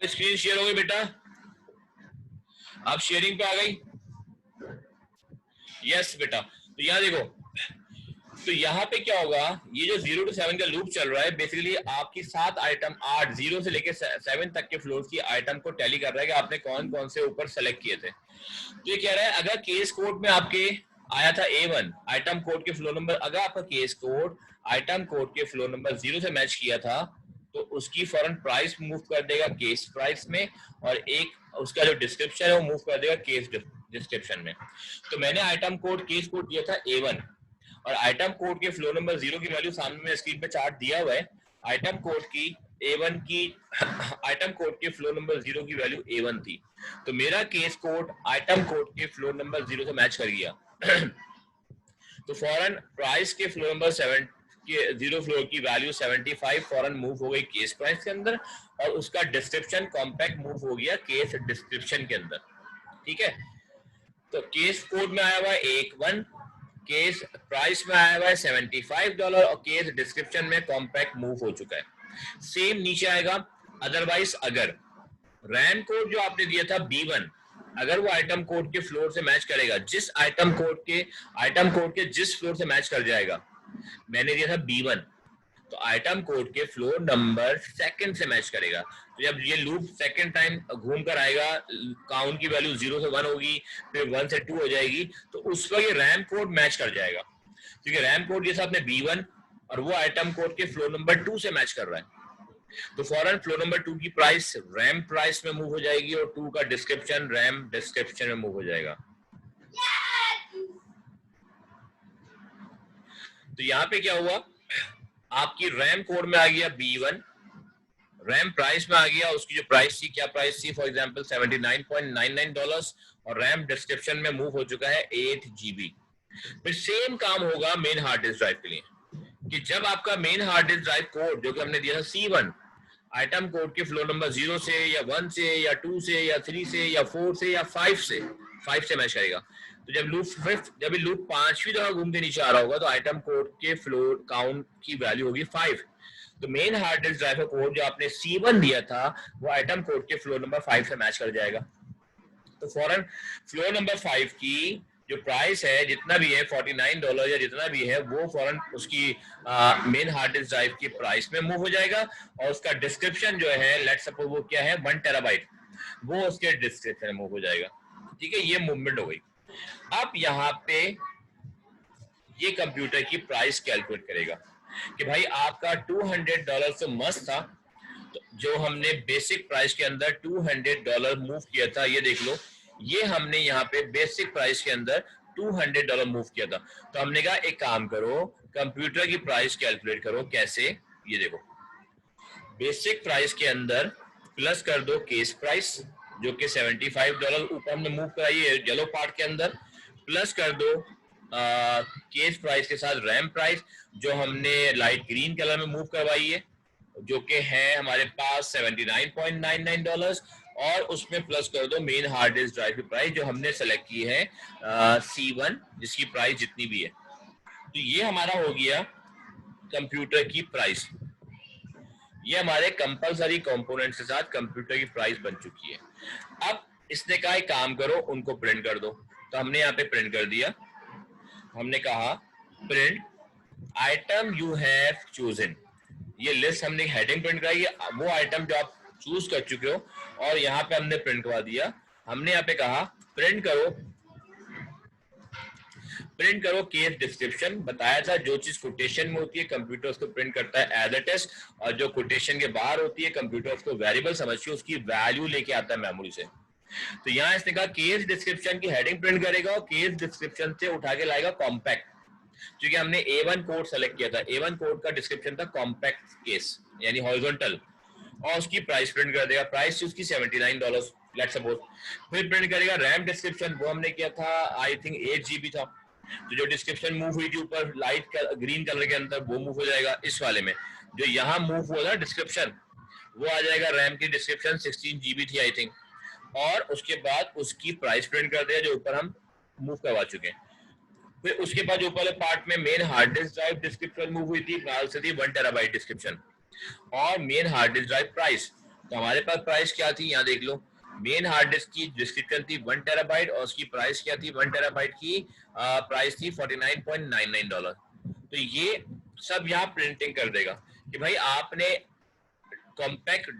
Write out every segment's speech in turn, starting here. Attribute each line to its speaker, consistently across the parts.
Speaker 1: Screen share हो गई बेटा? आप शेयरिंग पे आ गई? यस बेटा। तो यहाँ देखो, तो यहाँ पे क्या होगा, ये जो 0 to 7 का लूप चल रहा है बेसिकली आपकी 7 आइटम, 8 0 से लेके 7 तक के फ्लोर की आइटम को टैली कर रहा है कि आपने कौन कौन से ऊपर सेलेक्ट किए थे। तो ये कह रहा है अगर केस कोड में आपके आया था A1 आइटम कोड के फ्लोर नंबर, अगर आपका केस कोड आइटम कोड के फ्लोर नंबर 0 से मैच किया था तो उसकी फौरन प्राइस मूव कर देगा केस प्राइस में, और एक उसका जो डिस्क्रिप्शन है वो मूव कर देगा केस डिस्क्रिप्शन में। तो मैंने आइटम कोड केस कोड दिया था A1 और आइटम कोड के फ्लो नंबर 0 की वैल्यू सामने में स्क्रीन पे चार्ट दिया हुआ है। आइटम कोड की A1 की आइटम कोड के फ्लो नंबर 0 की वैल्यू A1 थी, तो मेरा केस कोड आइटम कोड के फ्लो नंबर 0 से मैच कर गया। तो फॉरन प्राइस के फ्लो नंबर 7 के 0 फ्लोर की वैल्यू 75 फॉरन मूव हो गई केस प्राइस के अंदर, और उसका डिस्क्रिप्शन कॉम्पैक्ट मूव हो गया केस डिस्क्रिप्शन के अंदर। ठीक है, तो केस कोड में आया हुआ है 1 केस प्राइस में आया हुआ है $75 और केस डिस्क्रिप्शन में कॉम्पैक्ट मूव हो चुका है। सेम नीचे आएगा अदरवाइज अगर रैम कोड जो आपने दिया था B1 अगर वो आइटम कोड के फ्लोर से मैच करेगा, जिस आइटम कोड के जिस फ्लोर से मैच कर जाएगा, मैंने दिया था B1 तो आइटम कोड के फ्लोर नंबर सेकंड से मैच करेगा। तो जब ये लूप सेकंड टाइम घूम कर आएगा, काउंट की वैल्यू 0 से 1 होगी, फिर 1 से 2 हो जाएगी, तो उस वक्त ये रैम कोड मैच कर जाएगा, क्योंकि रैम कोड जैसा आपने B1 और वो आइटम कोड के फ्लोर नंबर 2 से मैच कर रहा है। तो फॉरन फ्लो नंबर 2 की प्राइस रैम प्राइस में मूव हो जाएगी और 2 का डिस्क्रिप्शन रैम डिस्क्रिप्शन में मूव हो जाएगा। तो यहाँ पे क्या हुआ, आपकी रैम कोड में आ गया B1, रैम प्राइस में आ गया, उसकी जो प्राइस थी, क्या प्राइस थी, फॉर एग्जांपल $79.99, और रैम डिस्क्रिप्शन में मूव हो चुका है 8 GB। फिर सेम काम होगा मेन हार्ड डिस्क ड्राइव के लिए, कि जब आपका main hard disk drive code जो कि हमने दिया था C1 आइटम कोड के फ्लो नंबर 0 से या 1 से या 2 से या 3 से या 4 से या 5 से मैच करेगा। तो जब लूप 5वीं दफा घूम के नीचे आ रहा होगा तो आइटम कोड के फ्लोर काउंट की वैल्यू होगी 5। तो मेन हार्ड डिस्क ड्राइव का कोड जो आपने C1 दिया था वो आइटम कोड के फ्लोर नंबर 5 से मैच कर जाएगा। तो फौरन फ्लोर नंबर 5 की जो प्राइस है जितना भी है $49 या जितना भी है वो फौरन उसकी मेन हार्ड डिस्क ड्राइव की प्राइस में मूव हो जाएगा, और उसका डिस्क्रिप्शन जो है लेट्स सपोज वो क्या है 1 टेराबाइट, वो उसके डिस्क्रिप्शन में मूव हो जाएगा। ठीक है, ये मूवमेंट हो गई। अब यहाँ पे ये कंप्यूटर की प्राइस कैलकुलेट करेगा कि भाई आपका $200 तो मस्त था, तो जो हमने बेसिक प्राइस के अंदर $200 मूव किया था, ये देख लो, ये हमने यहाँ पे बेसिक प्राइस के अंदर $200 मूव किया था। तो हमने कहा एक काम करो, कंप्यूटर की प्राइस कैलकुलेट करो। कैसे, ये देखो, बेसिक प्राइस के अंदर प्लस कर दो केस प्राइस जो कि $75 ऊपर हमने मूव कराई है येलो पार्ट के अंदर, प्लस कर दो केस प्राइस के साथ रैम प्राइस जो हमने लाइट ग्रीन कलर में मूव करवाई है, जो कि है हमारे पास $79.99, और उसमें प्लस कर दो मेन हार्ड डिस्क ड्राइव की प्राइस जो हमने सेलेक्ट की है C1 जिसकी प्राइस जितनी भी है। तो ये हमारा हो गया कंप्यूटर की प्राइस, ये हमारे कंपलसरी कंपोनेंट्स के साथ कंप्यूटर की प्राइस बन चुकी है। अब इसने कहा एक काम करो उनको प्रिंट कर दो, तो हमने यहाँ पे प्रिंट कर दिया। हमने कहा print item you have chosen, ये लिस्ट हमने हेडिंग प्रिंट कराई है, वो आइटम जो आप चूज कर चुके हो, और यहाँ पे हमने प्रिंट करवा दिया। हमने यहाँ पे कहा प्रिंट करो केस डिस्क्रिप्शन। बताया था जो चीज कोटेशन में होती है कंप्यूटर उसको प्रिंट करता है एज इट इज, और जो कोटेशन के बाहर होती है कंप्यूटर उसको वेरिएबल समझ के उसकी वैल्यू लेके आता है मेमोरी से। तो यहाँ इसने कहा केस डिस्क्रिप्शन की हेडिंग प्रिंट करेगा और केस डिस्क्रिप्शन से उठा के लाएगा कॉम्पैक्ट, क्योंकि हमने A1 कोड सेलेक्ट किया था। A1 कोड का डिस्क्रिप्शन था कॉम्पैक्ट केस यानी हॉरिजॉन्टल, और उसकी प्राइस प्रिंट कर देगा। प्राइस थी उसकी $79 लेट्स सपोज। फिर प्रिंट करेगा रैम डिस्क्रिप्शन, वो हमने किया था आई थिंक 8 GB था, तो जो डिस्क्रिप्शन मूव हुई थी ऊपर लाइट ग्रीन कलर के अंदर वो मूव हो जाएगा इस वाले में। जो यहाँ मूव हुआ ना डिस्क्रिप्शन वो आ जाएगा, रैम की डिस्क्रिप्शन 16 GB थी आई थिंक, और उसके बाद उसकी प्राइस प्रिंट कर दिया जो ऊपर हम मूव करवा चुके हैं। फिर उसके बाद ऊपर वाले पार्ट में main hard disk drive description move हुई थी, से थी 1 टेराबाइट डिस्क्रिप्शन और main hard disk drive price. तो हमारे पास प्राइस क्या थी, यहाँ देख लो, मेन हार्ड डिस्क की डिस्क्रिप्शन थी 1 टेराबाइट और उसकी प्राइस क्या थी, 1 टेराबाइट की प्राइस थी $49.99। तो ये सब यहाँ प्रिंटिंग कर देगा कि भाई आपने कॉम्पैक्ट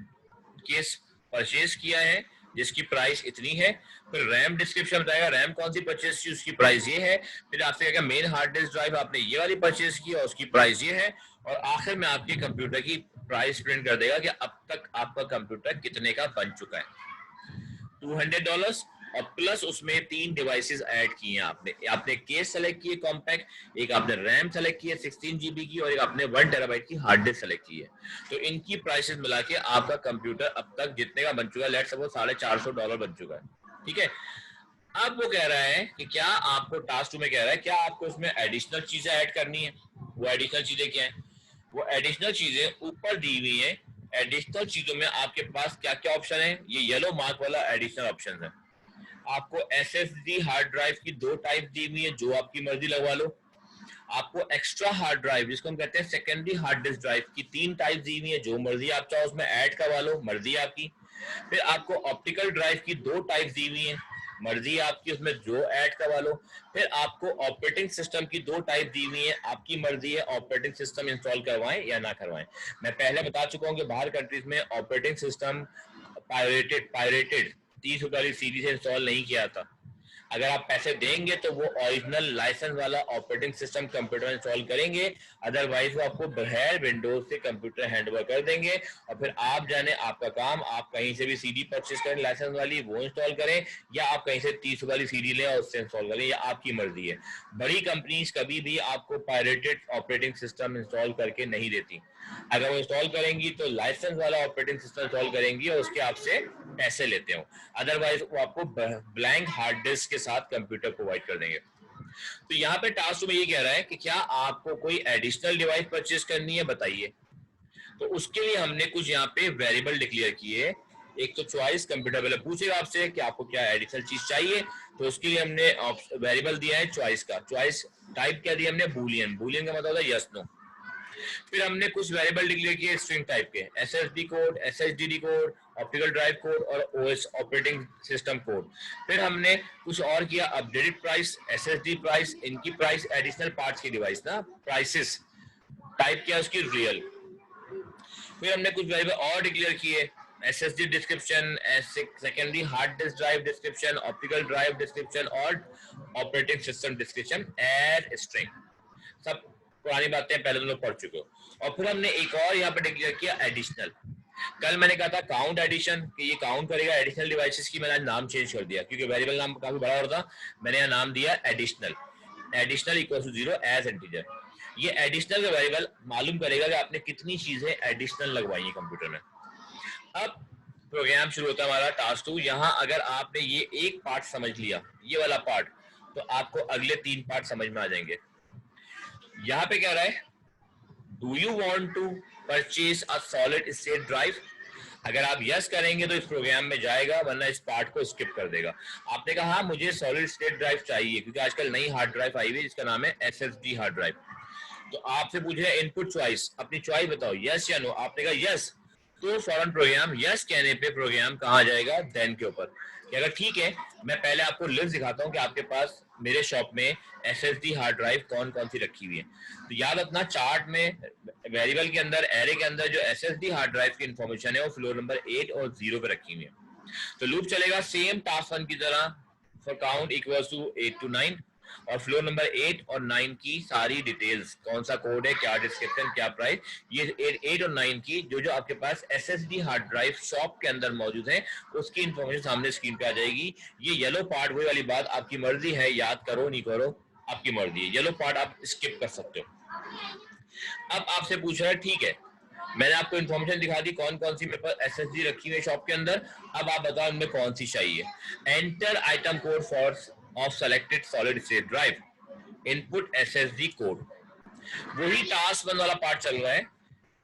Speaker 1: केस परचेज किया है जिसकी प्राइस इतनी है। फिर रैम डिस्क्रिप्शन बताएगा रैम कौन सी परचेज की, उसकी प्राइस ये है। फिर आपसे कहेगा मेन हार्ड डिस्क ड्राइव आपने ये वाली परचेज की और उसकी प्राइस ये है। और आखिर में आपके कंप्यूटर की प्राइस प्रिंट कर देगा कि अब तक आपका कंप्यूटर कितने का बन चुका है, $200 और प्लस उसमें 3 डिवाइसेस ऐड किए हैं आपने। आपने केस सेलेक्ट की है कॉम्पैक्ट, एक आपने रैम सेलेक्ट की है 16 GB की और एक आपने 1 टेराबाइट की हार्ड डिस्क सेलेक्ट की है। तो इनकी प्राइसेस मिला के आपका कंप्यूटर अब तक जितने का बन चुका है, लेट्स सपोज $450 बन चुका है, ठीक है। अब वो कह रहा है कि क्या आपको टास्क 2 में कह रहा है क्या आपको इसमें एडिशनल चीजें ऐड करनी है। वो एडिशनल चीजें क्या है, वो एडिशनल चीजें ऊपर दी हुई है। एडिशनल चीजों में आपके पास क्या क्या ऑप्शन है, ये येलो मार्क वाला एडिशनल ऑप्शन है। आपको SSD हार्ड ड्राइव की 2 टाइप दी हुई है, जो आपकी मर्जी लगवा लो। आपको एक्स्ट्रा हार्ड ड्राइव जिसको हम कहते हैं सेकेंडरी हार्ड डिस्क ड्राइव की 3 टाइप दी हुई है, जो मर्जी आप चाहो उसमें ऐड करवा लो, मर्जी आपकी। फिर आपको ऑप्टिकल ड्राइव की 2 टाइप दी हुई है, मर्जी आपकी उसमें जो ऐड करवा लो। फिर आपको ऑपरेटिंग सिस्टम की 2 टाइप दी हुई है, आपकी मर्जी है ऑपरेटिंग सिस्टम इंस्टॉल करवाएं या ना करवाएं। मैं पहले बता चुका हूं कि बाहर कंट्रीज में ऑपरेटिंग सिस्टम पायरेटेड 30 रुपए वाली सीडी से इंस्टॉल नहीं किया था। अगर आप पैसे देंगे तो वो ओरिजिनल लाइसेंस वाला ऑपरेटिंग सिस्टम कंप्यूटर में इंस्टॉल करेंगे, अदरवाइज वो आपको बगैर विंडोज से कंप्यूटर हैंडओवर कर देंगे। और फिर आप जाने आपका काम, आप कहीं से भी सीडी परचेज करें लाइसेंस वाली, वो इंस्टॉल करें, या आप कहीं से 30 वाली सीडी लें और उससे इंस्टॉल करें, या आपकी मर्जी है। बड़ी कंपनीज कभी भी आपको पायरेटेड ऑपरेटिंग सिस्टम इंस्टॉल करके नहीं देती। अगर वो इंस्टॉल करेंगी तो लाइसेंस वाला ऑपरेटिंग सिस्टम इंस्टॉल करेंगी और उसके आपसे पैसे लेते हो, अदरवाइज वो आपको ब्लैंक हार्ड डिस्क के साथ कंप्यूटर प्रोवाइड कर देंगे। तो यहाँ पे टास्क में ये कह रहा है कि क्या आपको कोई एडिशनल डिवाइस परचेज करनी है, बताइए। तो उसके लिए हमने कुछ यहाँ पे वेरिएबल डिक्लेयर किए। एक तो चॉइस, कंप्यूटर पहले पूछेगा आपसे कि आपको क्या एडिशनल चीज चाहिए, तो उसके लिए हमने वेरिएबल दिया है चॉइस का। चॉइस टाइप क्या दिया हमने, बूलियन। बूलियन का मतलब होता है यस नो। फिर हमने कुछ वेरिएबल डिक्लेयर किए स्ट्रिंग टाइप के, SSD code, SSD code, optical drive code और OS ऑपरेटिंग सिस्टम कोड। फिर हमने कुछ और किया, अपडेटेड प्राइस, SSD प्राइस, इनकी प्राइस, एडिशनल पार्ट्स की डिवाइस ना प्राइसेस, टाइप किया उसकी रियल। फिर हमने कुछ वेरिएबल और डिक्लेयर किए, SSD description, secondary hard disk drive description, optical drive description और operating system description as string. सब पुरानी बातें पहले तुम लोग पढ़ चुके हो। और फिर हमने एक और यहाँ पे डिक्लेयर किया एडिशनल। कल मैंने कहा था काउंट एडिशन, कि ये काउंट करेगा एडिशनल डिवाइसेस की, मैंने नाम चेंज कर दिया क्योंकि वेरिएबल नाम काफी बड़ा होता, मैंने यहाँ नाम दिया additional. Additional equal to 0 as integer. ये एडिशनल का वेरिएबल मालूम करेगा कि आपने कितनी चीजें एडिशनल लगवाई है कंप्यूटर में। अब प्रोग्राम शुरू होता है हमारा टास्क 2। यहाँ अगर आपने ये एक पार्ट समझ लिया, ये वाला पार्ट, तो आपको अगले 3 पार्ट समझ में आ जाएंगे। यहाँ पे क्या रहा है, do you want to purchase a solid state drive. अगर आप यस करेंगे तो इस प्रोग्राम में जाएगा, वरना इस पार्ट को स्किप कर देगा। आपने कहा हाँ मुझे सॉलिड स्टेट ड्राइव चाहिए, क्योंकि आजकल नई हार्ड ड्राइव आई हुई है जिसका नाम है SSD हार्ड ड्राइव। तो आपसे पूछ रहे इनपुट चॉइस, अपनी चॉइस बताओ यस या नो। आपने कहा यस, तो फौरन प्रोग्राम यस कहने पे प्रोग्राम कहाँ जाएगा, देन के ऊपर। कि अगर ठीक है, मैं पहले आपको लिस्ट दिखाता हूँ कि आपके पास मेरे शॉप में SSD हार्ड ड्राइव कौन कौन सी रखी हुई है। तो याद रखना, चार्ट में वेरिएबल के अंदर, एरे के अंदर जो SSD हार्ड ड्राइव की इंफॉर्मेशन है वो फ्लोर नंबर 8 और 0 पे रखी हुई है। तो लूप चलेगा सेम टास्क 1 की तरह, for count equals to 8 to 9, और फ्लोर नंबर 8 और 9 की सारी डिटेल्स, कौन सा कोड है, क्या डिस्क्रिप्शन, क्या प्राइस, ये 8 और 9 की जो जो आपके पास SSD हार्ड ड्राइव शॉप के अंदर मौजूद है उसकी इंफॉर्मेशन सामने स्क्रीन पे आ जाएगी। ये येलो पार्ट वही वाली बात, आपकी मर्जी है, याद करो नहीं करो आपकी मर्जी है, येलो पार्ट आप स्किप कर सकते हो। अब आपसे पूछ रहा है ठीक है, मैंने आपको इन्फॉर्मेशन दिखा दी कौन कौन सी मेरे पास SSD रखी हुई है शॉप के अंदर, अब आप बताओ इनमें कौन सी चाहिए। Enter item code for of selected solid state drive, input SSD code. वही टास्क 1 वाला पार्ट चल रहा है।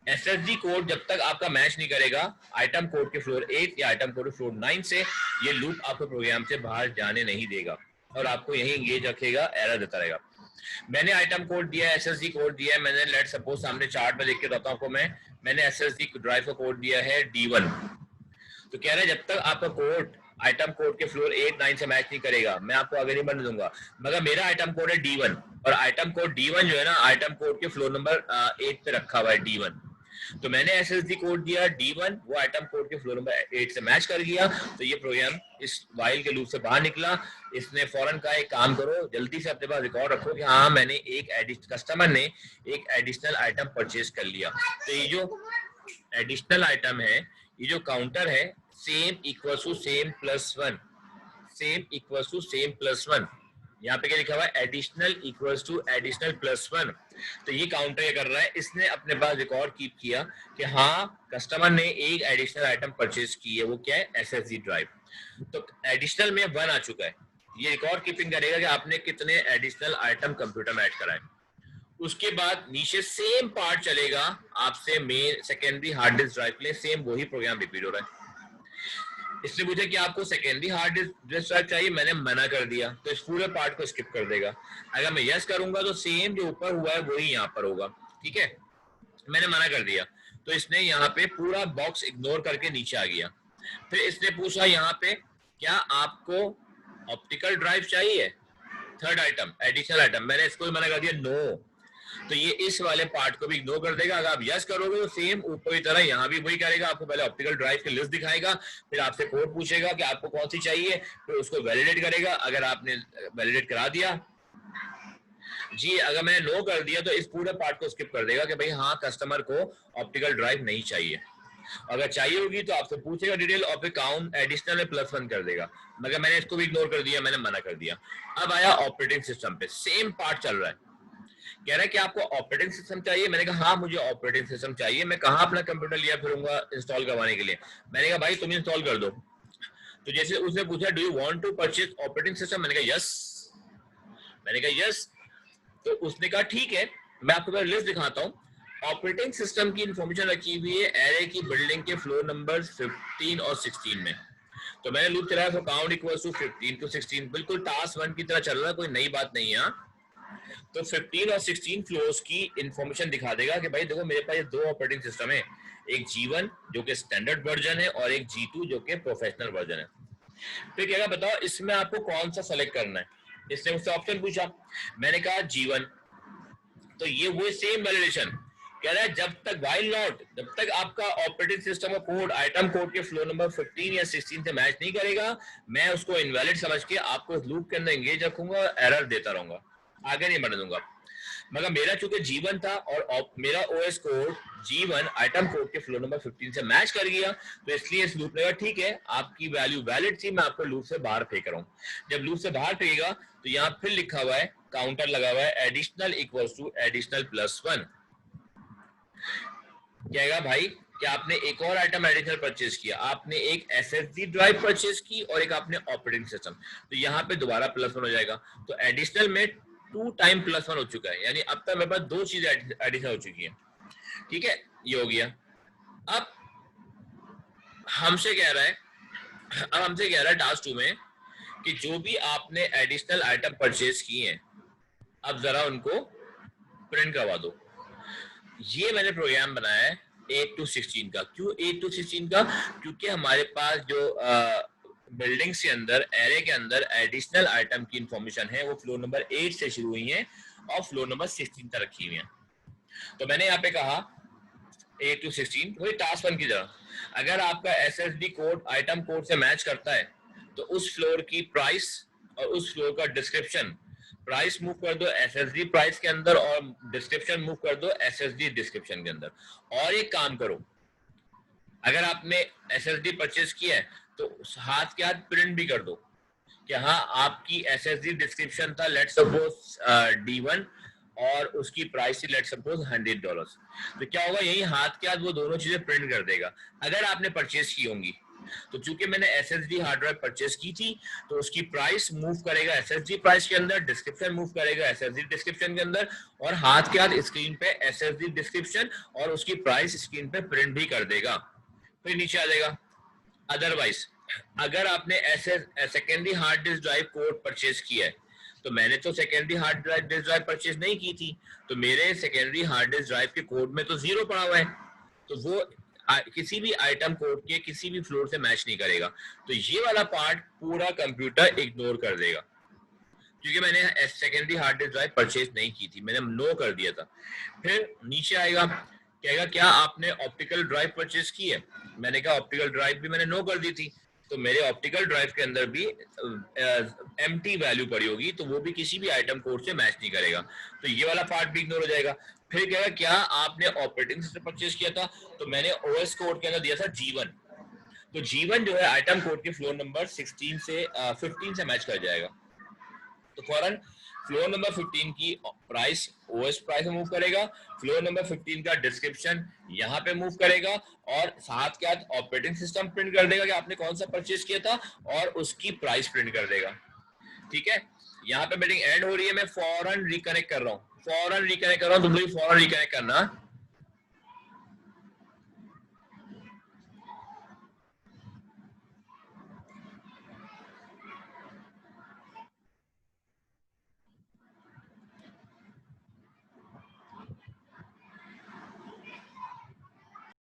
Speaker 1: SSD कोड जब तक आपका मैच नहीं करेगा आइटम कोड के फ्लोर 8 या आइटम कोड के फ्लोर 9 से, ये लूप आपको प्रोग्राम से बाहर जाने नहीं देगा और आपको यही एंगेज रखेगा, एरर देता रहेगा। मैंने आइटम कोड दिया है, SSD कोड दिया है, मैंने लेट सपोज सामने चार्ट में देख के बताता हूँ आपको, मैंने SSD ड्राइव का कोड दिया है D1। तो कह रहे हैं जब तक आपका कोड आइटम कोड के फ्लोर 8 9 से मैच नहीं करेगा मैं आपको आगे नहीं बढ़ने दूंगा। मगर मेरा आइटम कोड है D1 और आइटम कोड D1 जो है ना आइटम कोड के फ्लोर नंबर 8 पे रखा हुआ है D1। तो मैंने एसएसडी कोड दिया D1, वो आइटम कोड के फ्लोर नंबर 8 से मैच कर गया। तो ये प्रोग्राम इस वाइल के लूप से बाहर निकला। इसने फौरन कहा एक काम करो, जल्दी से अपने पास रिकॉर्ड रखो कि हाँ मैंने एक कस्टमर ने एक एडिशनल आइटम परचेज कर लिया। तो ये जो एडिशनल आइटम है, ये जो काउंटर है same equals to same plus one, same equals to same plus one, यहाँ पे क्या लिखा हुआ है additional equals to additional plus one. तो ये काउंटर क्या कर रहा है, इसने अपने पास रिकॉर्ड कीप किया कि हाँ कस्टमर ने एक एडिशनल आइटम परचेज की है, वो क्या है एसएसडी ड्राइव। तो एडिशनल में 1 आ चुका है, ये रिकॉर्ड कीपिंग करेगा कि आपने कितने एडिशनल आइटम कंप्यूटर में ऐड कराए। उसके बाद नीचे सेम पार्ट चलेगा आपसे main secondary hard disk drive के लिए, सेम वही प्रोग्राम रिपीट हो रहा है। इसने पूछा कि आपको सेकेंडरी हार्ड डिस्क ड्राइव चाहिए, मैंने मना कर दिया, तो इस पूरे पार्ट को स्किप कर देगा। अगर मैं यस करूंगा तो सेम जो ऊपर हुआ है वही यहाँ पर होगा, ठीक है। मैंने मना कर दिया तो इसने यहाँ पे पूरा बॉक्स इग्नोर करके नीचे आ गया। फिर इसने पूछा यहाँ पे क्या आपको ऑप्टिकल ड्राइव चाहिए, थर्ड आइटम एडिशनल आइटम, मैंने इसको भी मना कर दिया नो। तो ये इस वाले पार्ट को भी इग्नोर कर देगा। अगर आप यस करोगे तो सेम ऊपर की तरह यहाँ भी वही करेगा, आपको पहले ऑप्टिकल ड्राइव की लिस्ट दिखाएगा, फिर आपसे कोड पूछेगा कि आपको कौन सी चाहिए, फिर उसको वैलिडेट करेगा। अगर आपने वैलिडेट करा दिया जी, अगर मैंने नो कर दिया तो इस पूरे पार्ट को स्किप कर देगा कि भाई हाँ कस्टमर को ऑप्टिकल ड्राइव नहीं चाहिए। अगर चाहिए होगी तो आपसे पूछेगा डिटेल और फिर काउंट एडिशनल में +1 कर देगा। मगर मैंने इसको भी इग्नोर कर दिया, मैंने मना कर दिया। अब आया ऑपरेटिंग सिस्टम पे, सेम पार्ट चल रहा है। कह रहा है कि आपको ऑपरेटिंग सिस्टम चाहिए, मैंने कहा हाँ मुझे ऑपरेटिंग सिस्टम चाहिए। मैं कहाँ अपना कंप्यूटर लिया फिरूंगा इंस्टॉल करवाने के लिए, मैंने कहा भाई तुम इंस्टॉल कर दो। तो जैसे उसने पूछा do you want to purchase operating system, मैंने कहा यस, मैंने कहा यस। तो उसने कहा ठीक है, मैं आपको लिस्ट दिखाता हूँ। ऑपरेटिंग सिस्टम की इंफॉर्मेशन रखी हुई है एरे की बिल्डिंग के फ्लोर नंबर 15 और 16 में। तो मैंने लूप चलाया तो काउंट इक्वल्स टू 15 टू 16, बिल्कुल टास्क 1 की तरह चल रहा है, कोई नई बात नहीं है। तो 15 और 16 फ्लोर्स की इंफॉर्मेशन दिखा देगा कि भाई देखो मेरे पास ये दो ऑपरेटिंग सिस्टम है, एक G1 जो कि स्टैंडर्ड वर्जन है और एक G2 जो कि प्रोफेशनल वर्जन है। फिर क्या बताओ इसमें आपको कौन सा सेलेक्ट करना है, इसने मुझसे ऑप्शन पूछा, मैंने कहा G1। तो ये वो सेम वैलिडेशन कह रहा है जब तक वाइल नॉट, जब तक आपका ऑपरेटिंग सिस्टम का कोड आइटम कोड के फ्लो नंबर 15 या 16 से मैच नहीं करेगा, मैं उसको इनवैलिड समझ के आपको लूप के अंदर एंगेज रखूंगा, एरर देता रहूंगा, आगे नहीं बढ़ने दूंगा। मगर मेरा चूंकि G1 था और मेरा OS code G1 item code के फ्लो नंबर 15 से मैच कर गया, तो इसलिए इस लूप ने ठीक है आपकी वैल्यू वैलिड थी, मैं आपको लूप से बाहर फेंक रहा हूं। जब लूप से बाहर फेंकेगा तो यहाँ फिर लिखा हुआ है काउंटर लगा हुआ है एडिशनल इक्वल्स टू एडिशनल +1। कहेगा भाई कि आपने एक और आइटम एडिशनल परचेज किया, आपने एक SSD ड्राइव परचेज की और एक आपने ऑपरेटिंग सिस्टम, तो यहाँ पे दोबारा +1 हो जाएगा। तो एडिशनल में 2 टाइम +1 हो चुका है, यानी अब तक मेरे पास दो चीजें एडिशनल हो चुकी हैं, ठीक है, ये हो गया। अब हमसे कह रहा है टास्क 2 में कि जो भी आपने एडिशनल आइटम परचेज किए हैं अब जरा उनको प्रिंट करवा दो। ये मैंने प्रोग्राम बनाया है 8 to 16 का। क्यों 8 to 16 का? क्योंकि हमारे पास जो बिल्डिंग्स के अंदर एरे के अंदर एडिशनल आइटम की इंफॉर्मेशन है वो फ्लोर नंबर 8 से शुरू हुई है और फ्लोर नंबर 16 तक रखी हुई है। तो मैंने यहाँ पे कहा 8 to 16 वही टास्क 1 की तरह, अगर आपका SSD कोड आइटम कोड से मैच करता है तो उस फ्लोर की प्राइस और उस फ्लोर का डिस्क्रिप्शन, प्राइस मूव कर दो SSD प्राइस के अंदर और डिस्क्रिप्शन मूव कर दो SSD डिस्क्रिप्शन के अंदर। और एक काम करो, अगर आपने SSD परचेज किया है तो हाथ के हाथ प्रिंट भी कर दो कि हाँ आपकी SSD डिस्क्रिप्शन था लेट्स सपोज D1 और उसकी प्राइस थी लेट्स सपोज $100। तो क्या होगा, यही हाथ के हाथ वो दोनों चीजें प्रिंट कर देगा अगर आपने परचेज की होंगी। तो चूंकि मैंने SSD हार्ड ड्राइव परचेज की थी तो उसकी प्राइस मूव करेगा SSD प्राइस के अंदर, डिस्क्रिप्शन मूव करेगा SSD डिस्क्रिप्शन के अंदर और हाथ के हाथ स्क्रीन पे SSD डिस्क्रिप्शन और उसकी प्राइस स्क्रीन पे प्रिंट भी कर देगा, फिर नीचे आ जाएगा। अदरवाइज अगर आपने secondary hard disk drive code purchase किया है, तो मैंने तो secondary hard disk drive purchase नहीं की थी, तो मेरे सेकेंडरी हार्ड डिस्क ड्राइव के कोड में तो 0 पड़ा हुआ है, तो वो किसी भी आइटम कोड के किसी भी फ्लोर से मैच नहीं करेगा। तो ये वाला पार्ट पूरा कंप्यूटर इग्नोर कर देगा, क्योंकि मैंने secondary hard disk drive purchase नहीं की थी, मैंने नो कर दिया था। फिर नीचे आएगा, कहेगा क्या आपने ऑप्टिकल ड्राइव परचेज की है? मैंने कहा ऑप्टिकल ड्राइव भी मैंने नो कर दी थी, तो मेरे ऑप्टिकल ड्राइव के अंदर भी एम्प्टी वैल्यू पड़ी होगी, तो वो भी किसी भी आइटम कोड से मैच नहीं करेगा, तो ये वाला पार्ट भी इग्नोर हो जाएगा। फिर कहेगा क्या आपने ऑपरेटिंग सिस्टम परचेज किया था? तो मैंने ओएस कोड के अंदर दिया था G1, तो G1 जो है आइटम कोड के फ्लोर नंबर 16 से 15 से मैच कर जाएगा, तो फौरन फ्लोर नंबर 15 की प्राइस ओएस प्राइस में मूव करेगा, फ्लोर नंबर 15 का डिस्क्रिप्शन यहाँ पे मूव करेगा, और साथ के साथ ऑपरेटिंग सिस्टम प्रिंट कर देगा कि आपने कौन सा परचेज किया था, और उसकी प्राइस प्रिंट कर देगा। ठीक है, यहाँ पे मीटिंग एंड हो रही है, मैं फौरन रिकनेक्ट कर रहा हूँ, तुम लोग फौरन रिकनेक्ट करना।